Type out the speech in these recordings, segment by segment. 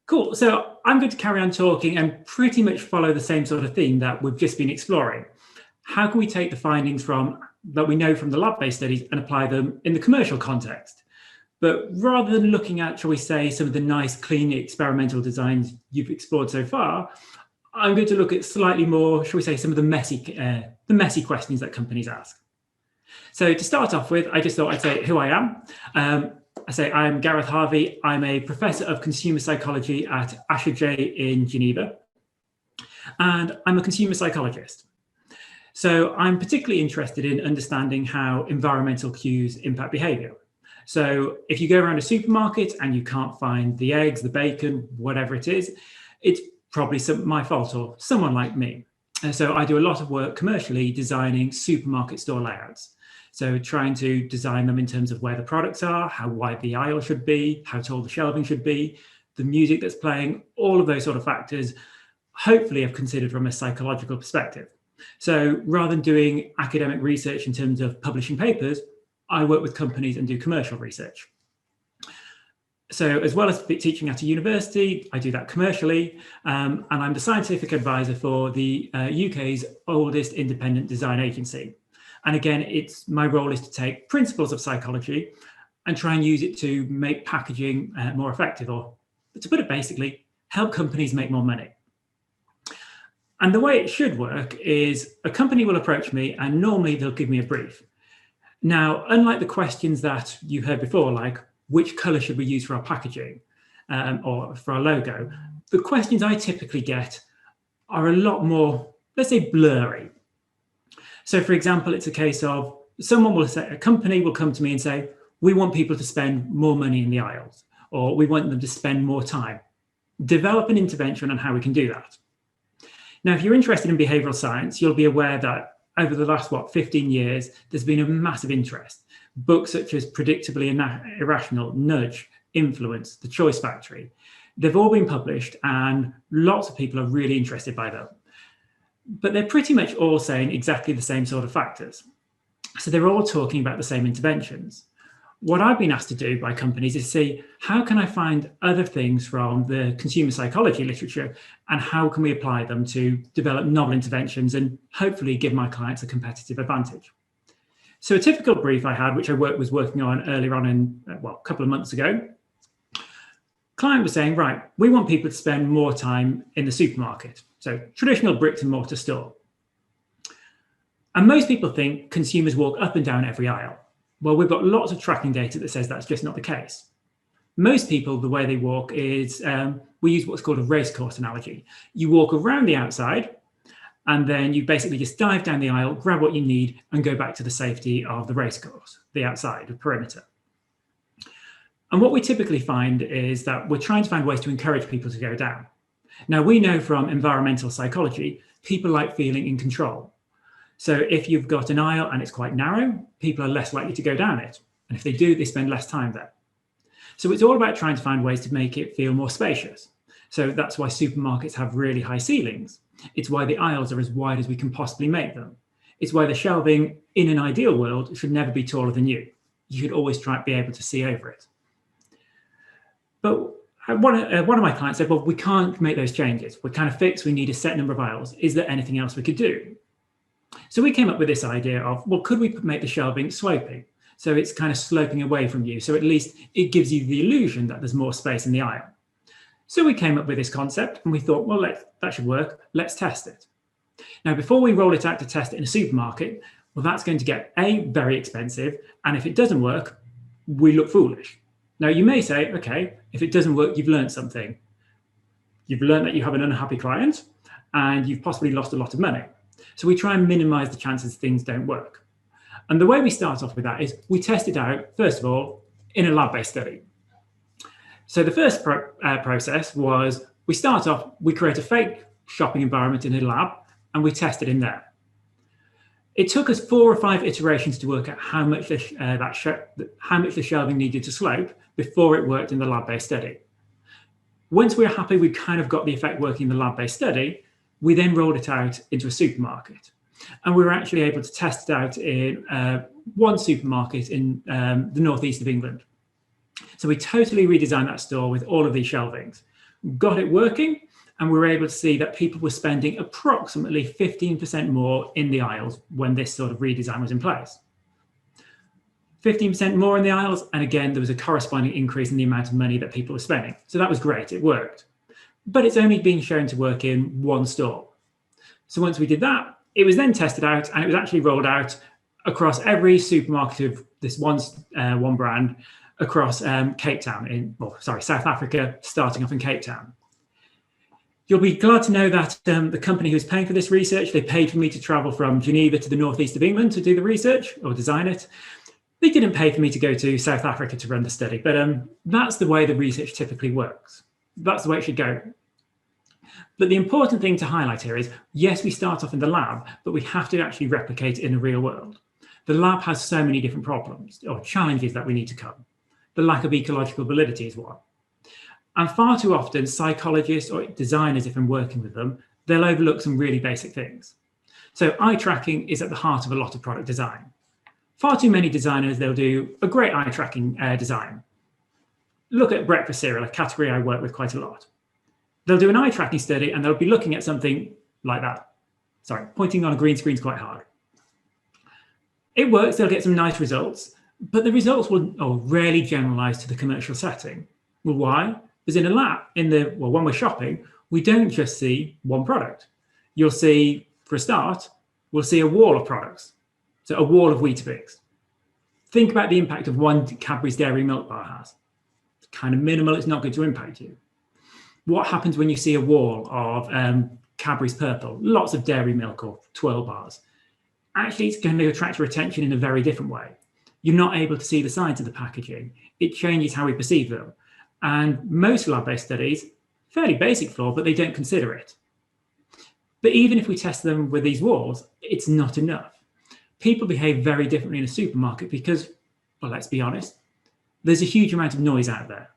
Cool. So I'm going to carry on talking and pretty much follow the same sort of theme that we've just been exploring. How can we take the findings that we know from the lab-based studies and apply them in the commercial context? But rather than looking at, shall we say, some of the nice, clean experimental designs you've explored so far, I'm going to look at slightly more, shall we say, some of the messy questions that companies ask. So to start off with, I just thought I'd say who I am. I'm Gareth Harvey. I'm a professor of consumer psychology at J in Geneva, and I'm a consumer psychologist. So I'm particularly interested in understanding how environmental cues impact behavior. So if you go around a supermarket and you can't find the eggs, the bacon, whatever it is, it's probably my fault or someone like me. And so I do a lot of work commercially designing supermarket store layouts. So trying to design them in terms of where the products are, how wide the aisle should be, how tall the shelving should be, the music that's playing, all of those sort of factors, hopefully I've considered from a psychological perspective. So rather than doing academic research in terms of publishing papers, I work with companies and do commercial research. So as well as teaching at a university, I do that commercially, and I'm the scientific advisor for the UK's oldest independent design agency. And again, my role is to take principles of psychology and try and use it to make packaging more effective, or to put it basically, help companies make more money. And the way it should work is a company will approach me and normally they'll give me a brief. Now, unlike the questions that you heard before, like which color should we use for our packaging or for our logo, the questions I typically get are a lot more, let's say, blurry. So for example, it's a case of a company will come to me and say, we want people to spend more money in the aisles, or we want them to spend more time. Develop an intervention on how we can do that. Now, if you're interested in behavioral science, you'll be aware that over the last, 15 years, there's been a massive interest. Books such as Predictably Irrational, Nudge, Influence, The Choice Factory, they've all been published and lots of people are really interested by them. But they're pretty much all saying exactly the same sort of factors. So they're all talking about the same interventions. What I've been asked to do by companies is see, how can I find other things from the consumer psychology literature and how can we apply them to develop novel interventions and hopefully give my clients a competitive advantage? So a typical brief I had, which I was working on earlier on a couple of months ago, client was saying, right, we want people to spend more time in the supermarket. So traditional bricks and mortar store. And most people think consumers walk up and down every aisle. Well, we've got lots of tracking data that says that's just not the case. Most people, the way they walk is, we use what's called a race course analogy. You walk around the outside, and then you basically just dive down the aisle, grab what you need, and go back to the safety of the race course, the outside, the perimeter. And what we typically find is that we're trying to find ways to encourage people to go down. Now, we know from environmental psychology, people like feeling in control. So if you've got an aisle and it's quite narrow, people are less likely to go down it. And if they do, they spend less time there. So it's all about trying to find ways to make it feel more spacious. So that's why supermarkets have really high ceilings. It's why the aisles are as wide as we can possibly make them. It's why the shelving in an ideal world should never be taller than you. You should always try to be able to see over it. But one of my clients said, well, we can't make those changes. We're kind of fixed. We need a set number of aisles. Is there anything else we could do? So we came up with this idea of, well, could we make the shelving sloping? So it's kind of sloping away from you. So at least it gives you the illusion that there's more space in the aisle. So we came up with this concept and we thought, well, that should work. Let's test it. Now, before we roll it out to test it in a supermarket, well, that's going to get very expensive. And if it doesn't work, we look foolish. Now, you may say, okay, if it doesn't work, you've learned something. You've learned that you have an unhappy client and you've possibly lost a lot of money. So we try and minimize the chances things don't work. And the way we start off with that is we test it out, first of all, in a lab-based study. So the first process was we create a fake shopping environment in a lab and we test it in there. It took us 4 or 5 iterations to work out how much the shelving needed to slope before it worked in the lab-based study. Once we were happy we kind of got the effect working in the lab-based study, we then rolled it out into a supermarket. And we were actually able to test it out in one supermarket in the northeast of England. So we totally redesigned that store with all of these shelvings. got it working, and we were able to see that people were spending approximately 15% more in the aisles when this sort of redesign was in place. 15% more in the aisles, and again, there was a corresponding increase in the amount of money that people were spending. So that was great, it worked. But it's only been shown to work in one store. So once we did that, it was then tested out, and it was actually rolled out across every supermarket of this one brand across Cape Town, South Africa, starting off in Cape Town. You'll be glad to know that the company who's paying for this research, they paid for me to travel from Geneva to the northeast of England to do the research or design it. They didn't pay for me to go to South Africa to run the study, but that's the way the research typically works. That's the way it should go. But the important thing to highlight here is, yes, we start off in the lab, but we have to actually replicate it in the real world. The lab has so many different problems or challenges that we need to cover. The lack of ecological validity is one. And far too often, psychologists or designers, if I'm working with them, they'll overlook some really basic things. So eye tracking is at the heart of a lot of product design. Far too many designers, they'll do a great eye tracking design. Look at breakfast cereal, a category I work with quite a lot. They'll do an eye tracking study and they'll be looking at something like that. Sorry, pointing on a green screen is quite hard. It works, they'll get some nice results, but the results will rarely generalize to the commercial setting. Well, why? Because in a lab, when we're shopping, we don't just see one product. You'll see, for a start, we'll see a wall of products. So a wall of Weetabix. Think about the impact of one Cadbury's Dairy Milk bar has. It's kind of minimal, it's not going to impact you. What happens when you see a wall of Cadbury's Purple, lots of dairy milk or twirl bars? Actually, it's going to attract your attention in a very different way. You're not able to see the sides of the packaging. It changes how we perceive them. And most lab-based studies, fairly basic flaw, but they don't consider it. But even if we test them with these walls, it's not enough. People behave very differently in a supermarket because, well, let's be honest, there's a huge amount of noise out there.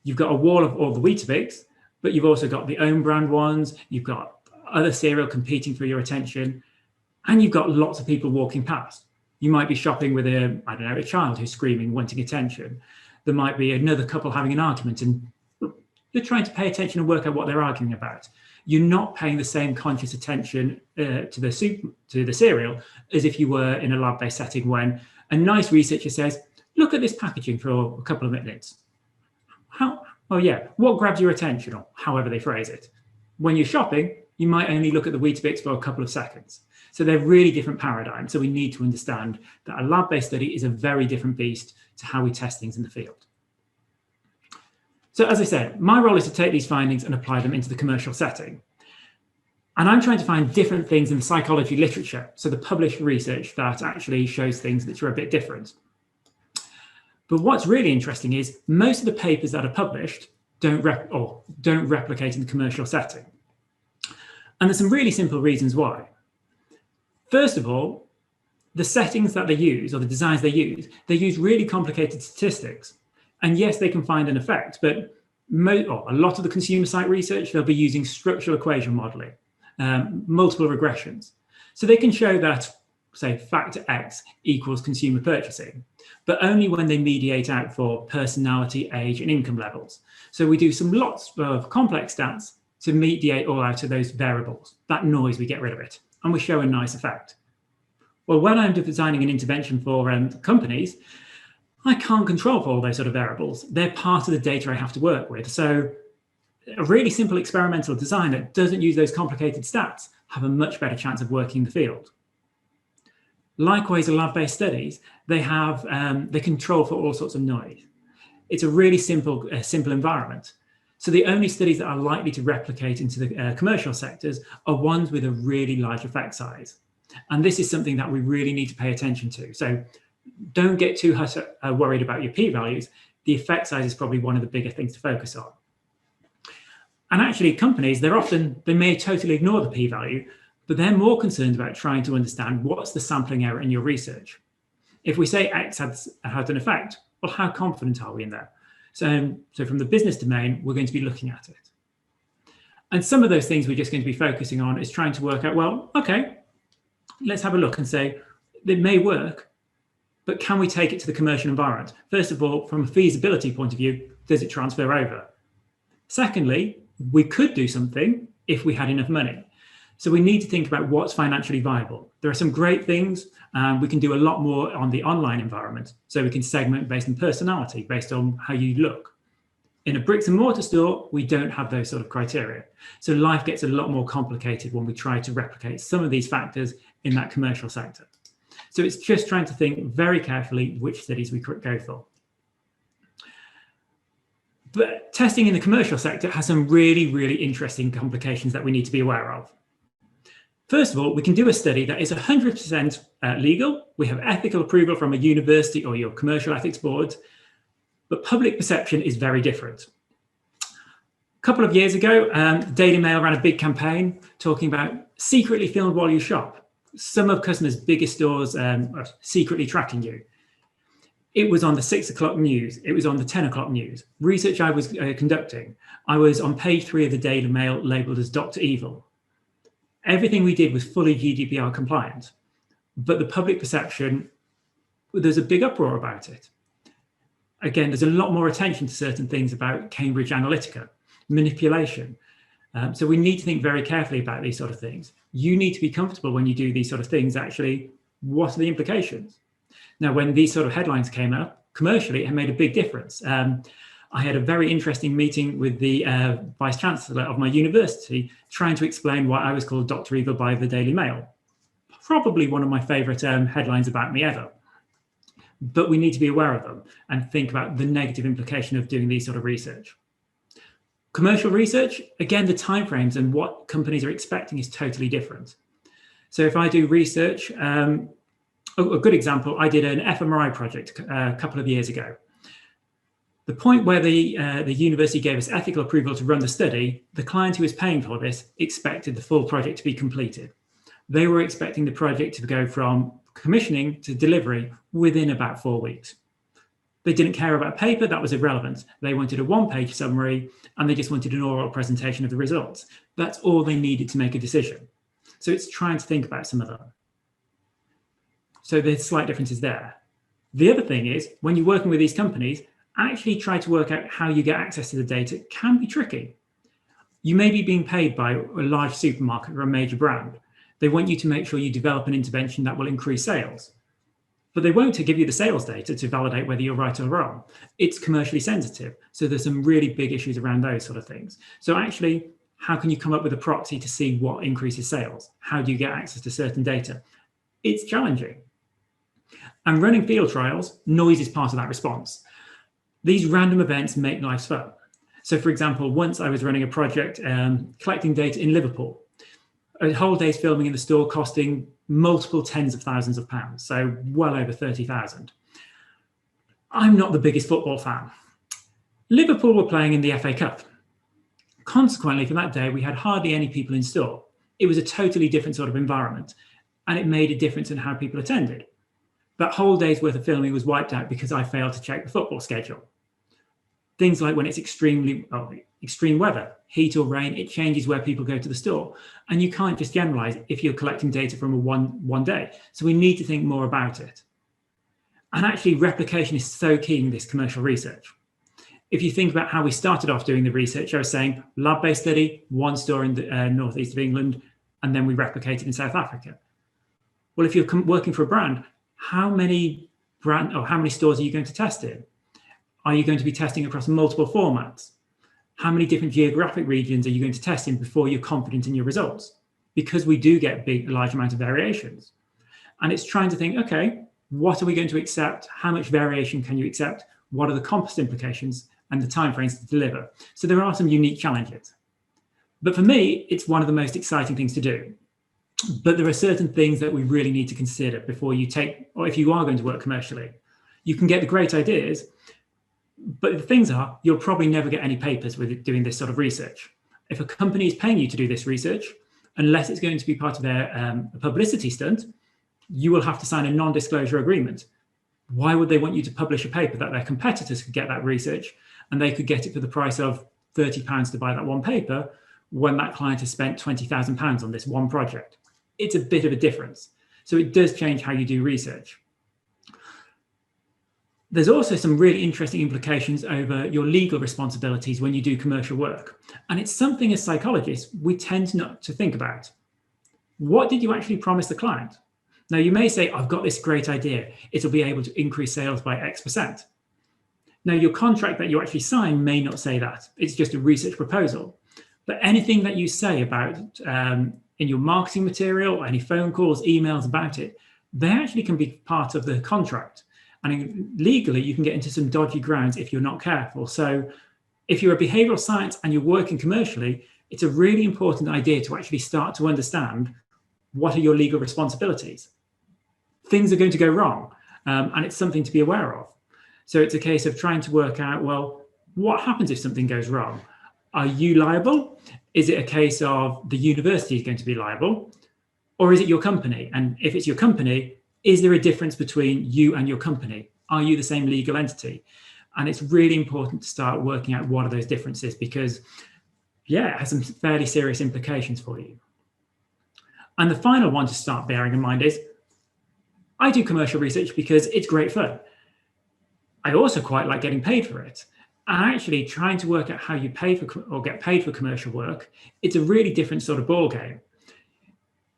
You've got a wall of all the Weetabix, but you've also got the own brand ones, you've got other cereal competing for your attention, and you've got lots of people walking past. You might be shopping with a child who's screaming, wanting attention. There might be another couple having an argument, and you're trying to pay attention and work out what they're arguing about. You're not paying the same conscious attention to the cereal as if you were in a lab-based setting when a nice researcher says, look at this packaging for a couple of minutes. What grabs your attention, or however they phrase it. When you're shopping, you might only look at the Weetabix for a couple of seconds. So they're really different paradigms. So we need to understand that a lab-based study is a very different beast to how we test things in the field. So as I said, my role is to take these findings and apply them into the commercial setting. And I'm trying to find different things in the psychology literature, so the published research that actually shows things that are a bit different. But what's really interesting is most of the papers that are published don't replicate in the commercial setting. And there's some really simple reasons why. First of all, the settings that they use, or the designs they use really complicated statistics. And yes, they can find an effect, but a lot of the consumer site research, they'll be using structural equation modeling, multiple regressions. So they can show that, say, factor X equals consumer purchasing, but only when they mediate out for personality, age, and income levels. So we do lots of complex stats to mediate all out of those variables. That noise, we get rid of it, and we show a nice effect. Well, when I'm designing an intervention for companies, I can't control for all those sort of variables. They're part of the data I have to work with. So a really simple experimental design that doesn't use those complicated stats have a much better chance of working in the field. Likewise, in lab-based studies, they control for all sorts of noise. It's a really simple environment. So the only studies that are likely to replicate into the commercial sectors are ones with a really large effect size. And this is something that we really need to pay attention to. So don't get too worried about your p-values. The effect size is probably one of the bigger things to focus on. And actually, companies, they may totally ignore the p-value, but they're more concerned about trying to understand what's the sampling error in your research. If we say X had an effect, well, how confident are we in that? So from the business domain, we're going to be looking at it. And some of those things we're just going to be focusing on is trying to work out, well, okay, let's have a look and say, it may work, but can we take it to the commercial environment? First of all, from a feasibility point of view, does it transfer over? Secondly, We could do something if we had enough money. So we need to think about what's financially viable. There are some great things. We can do a lot more on the online environment. So we can segment based on personality, based on how you look. In a bricks and mortar store, we don't have those sort of criteria. So life gets a lot more complicated when we try to replicate some of these factors in that commercial sector. So it's just trying to think very carefully which studies we could go for. But testing in the commercial sector has some really, really interesting complications that we need to be aware of. First of all, we can do a study that is 100% legal. We have ethical approval from a university or your commercial ethics board, but public perception is very different. A couple of years ago, the Daily Mail ran a big campaign talking about secretly filmed while you shop. Some of customers' biggest stores are secretly tracking you. It was on the 6 o'clock news. It was on the 10 o'clock news. Research I was conducting, I was on page 3 of the Daily Mail labeled as Dr. Evil. Everything we did was fully GDPR compliant, but the public perception, there's a big uproar about it. Again, there's a lot more attention to certain things about Cambridge Analytica, manipulation. So we need to think very carefully about these sort of things. You need to be comfortable when you do these sort of things, actually, what are the implications? Now, when these sort of headlines came up, commercially, it made a big difference. I had a very interesting meeting with the Vice Chancellor of my university, trying to explain why I was called Dr. Evil by the Daily Mail. Probably one of my favorite headlines about me ever. But we need to be aware of them and think about the negative implication of doing these sort of research. Commercial research, again, the timeframes and what companies are expecting is totally different. So if I do research, a good example, I did an fMRI project a couple of years ago. The point where the university gave us ethical approval to run the study, the client who was paying for this expected the full project to be completed. They were expecting the project to go from commissioning to delivery within about 4 weeks. They didn't care about paper, that was irrelevant. They wanted a one-page summary and they just wanted an oral presentation of the results. That's all they needed to make a decision. So it's trying to think about some of them. So there's slight differences there. The other thing is, when you're working with these companies, actually try to work out how you get access to the data can be tricky. You may be being paid by a large supermarket or a major brand. They want you to make sure you develop an intervention that will increase sales. But they won't give you the sales data to validate whether you're right or wrong. It's commercially sensitive. So there's some really big issues around those sort of things. So actually, how can you come up with a proxy to see what increases sales? How do you get access to certain data? It's challenging. And running field trials, noise is part of that response. These random events make life fun. So for example, once I was running a project collecting data in Liverpool. A whole day's filming in the store costing multiple tens of thousands of pounds, so well over 30,000. I'm not the biggest football fan. Liverpool were playing in the FA Cup. Consequently, for that day, we had hardly any people in store. It was a totally different sort of environment, and it made a difference in how people attended. That whole day's worth of filming was wiped out because I failed to check the football schedule. Things like when it's extreme weather, heat or rain, it changes where people go to the store. And you can't just generalize if you're collecting data from a one day. So we need to think more about it. And actually, replication is so key in this commercial research. If you think about how we started off doing the research, I was saying lab-based study, one store in the northeast of England, and then we replicated in South Africa. Well, if you're working for a brand, how many stores are you going to test in? Are you going to be testing across multiple formats? How many different geographic regions are you going to test in before you're confident in your results? Because we do get a large amount of variations. And it's trying to think, okay, what are we going to accept? How much variation can you accept? What are the cost implications and the timeframes to deliver? So there are some unique challenges. But for me, it's one of the most exciting things to do. But there are certain things that we really need to consider before you take, or if you are going to work commercially. You can get the great ideas, but the things are, you'll probably never get any papers with doing this sort of research. If a company is paying you to do this research, unless it's going to be part of their publicity stunt, you will have to sign a non-disclosure agreement. Why would they want you to publish a paper that their competitors could get that research and they could get it for the price of £30 to buy that one paper when that client has spent £20,000 on this one project? It's a bit of a difference. So it does change how you do research. There's also some really interesting implications over your legal responsibilities when you do commercial work. And it's something as psychologists, we tend not to think about. What did you actually promise the client? Now, you may say, I've got this great idea. It'll be able to increase sales by X%. Now, your contract that you actually sign may not say that. It's just a research proposal. But anything that you say about in your marketing material, any phone calls, emails about it, they actually can be part of the contract. And legally, you can get into some dodgy grounds if you're not careful. So if you're a behavioral science and you're working commercially, it's a really important idea to actually start to understand what are your legal responsibilities. Things are going to go wrong, and it's something to be aware of. So it's a case of trying to work out, well, what happens if something goes wrong? Are you liable? Is it a case of the university is going to be liable? Or is it your company? And if it's your company, is there a difference between you and your company? Are you the same legal entity? And it's really important to start working out what are those differences, because yeah, it has some fairly serious implications for you. And the final one to start bearing in mind is, I do commercial research because it's great fun. I also quite like getting paid for it. And actually trying to work out how you pay for or get paid for commercial work, it's a really different sort of ball game.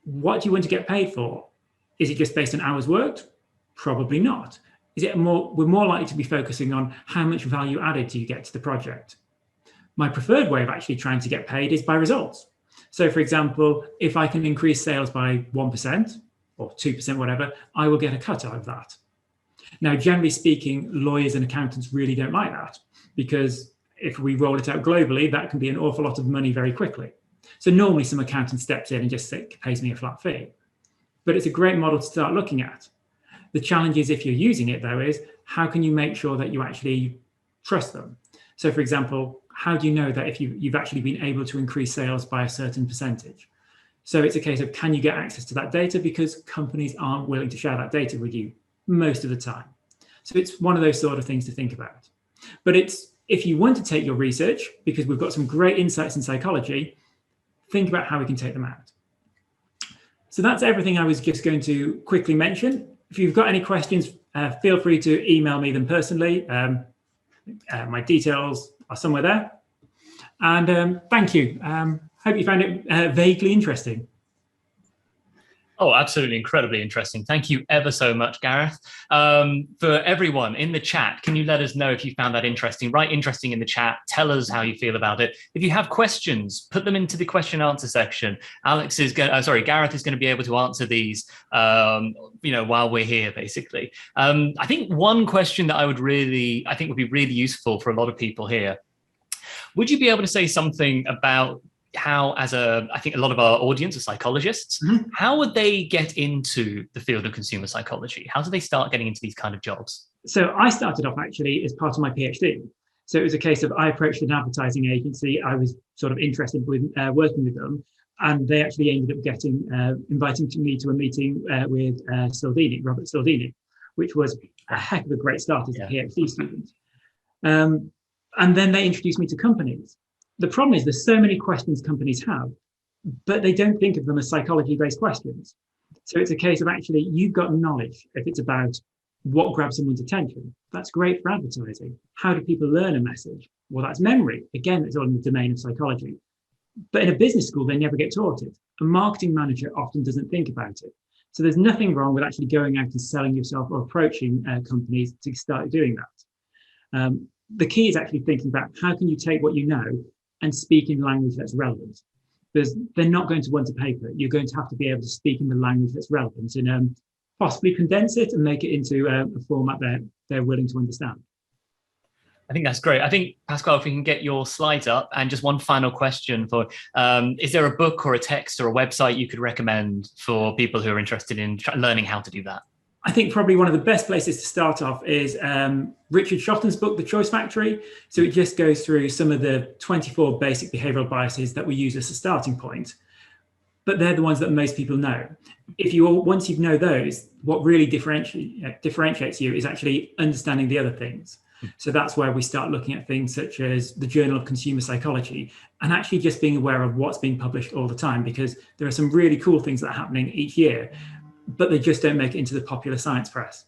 What do you want to get paid for? Is it just based on hours worked? Probably not. Is it we're more likely to be focusing on how much value added do you get to the project? My preferred way of actually trying to get paid is by results. So for example, if I can increase sales by 1% or 2%, whatever, I will get a cut out of that. Now, generally speaking, lawyers and accountants really don't like that, because if we roll it out globally, that can be an awful lot of money very quickly. So normally some accountant steps in and just pays me a flat fee. But it's a great model to start looking at. The challenge is, if you're using it though, is how can you make sure that you actually trust them? So for example, how do you know that if you've actually been able to increase sales by a certain percentage? So it's a case of, can you get access to that data? Because companies aren't willing to share that data with you most of the time. So it's one of those sort of things to think about. But if you want to take your research, because we've got some great insights in psychology, think about how we can take them out. So that's everything I was just going to quickly mention. If you've got any questions, feel free to email me them personally. My details are somewhere there. And thank you. Hope you found it vaguely interesting. Oh, absolutely incredibly interesting. Thank you ever so much, Gareth. For everyone in the chat, can you let us know if you found that interesting? Write interesting in the chat. Tell us how you feel about it. If you have questions, put them into the question answer section. Gareth is going to be able to answer these, while we're here, basically. I think one question that would be really useful for a lot of people here. Would you be able to say something about how, I think a lot of our audience are psychologists, how would they get into the field of consumer psychology? How do they start getting into these kind of jobs? So I started off actually as part of my PhD. So it was a case of, I approached an advertising agency. I was sort of interested with working with them. And they actually ended up inviting me to a meeting with Robert Cialdini, which was a heck of a great start as a PhD student. And then they introduced me to companies. The problem is there's so many questions companies have, but they don't think of them as psychology-based questions. So it's a case of, actually, you've got knowledge. If it's about what grabs someone's attention, that's great for advertising. How do people learn a message? Well, that's memory. Again, it's all in the domain of psychology. But in a business school, they never get taught it. A marketing manager often doesn't think about it. So there's nothing wrong with actually going out and selling yourself or approaching companies to start doing that. The key is actually thinking about, how can you take what you know and speak in language that's relevant? Because they're not going to want to pay for it. You're going to have to be able to speak in the language that's relevant and possibly condense it and make it into a format that they're willing to understand. I think that's great. I think, Pascal, if we can get your slides up, and just one final question for, is there a book or a text or a website you could recommend for people who are interested in learning how to do that? I think probably one of the best places to start off is Richard Shotton's book, The Choice Factory. So it just goes through some of the 24 basic behavioral biases that we use as a starting point. But they're the ones that most people know. Once you know those, what really differentiates you is actually understanding the other things. So that's where we start looking at things such as the Journal of Consumer Psychology, and actually just being aware of what's being published all the time, because there are some really cool things that are happening each year, but they just don't make it into the popular science press.